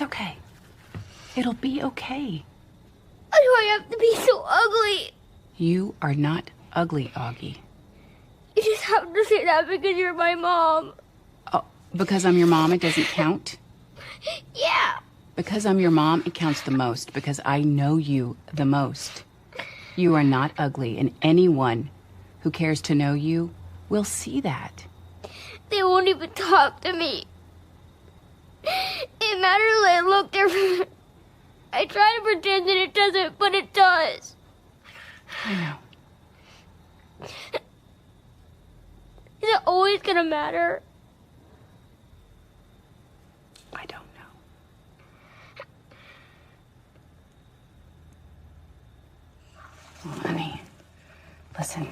It's okay. It'll be okay. Why do I have to be so ugly? You are not ugly, Augie. You just have to say that because you're my mom. Oh, because I'm your mom, it doesn't count? Yeah. Because I'm your mom, it counts the most, because I know you the most. You are not ugly, and anyone who cares to know you will see that. They won't even talk to me. It matters that I look different. I try to pretend that it doesn't, but it does. I know. Is it always gonna matter? I don't know. Oh, honey, listen.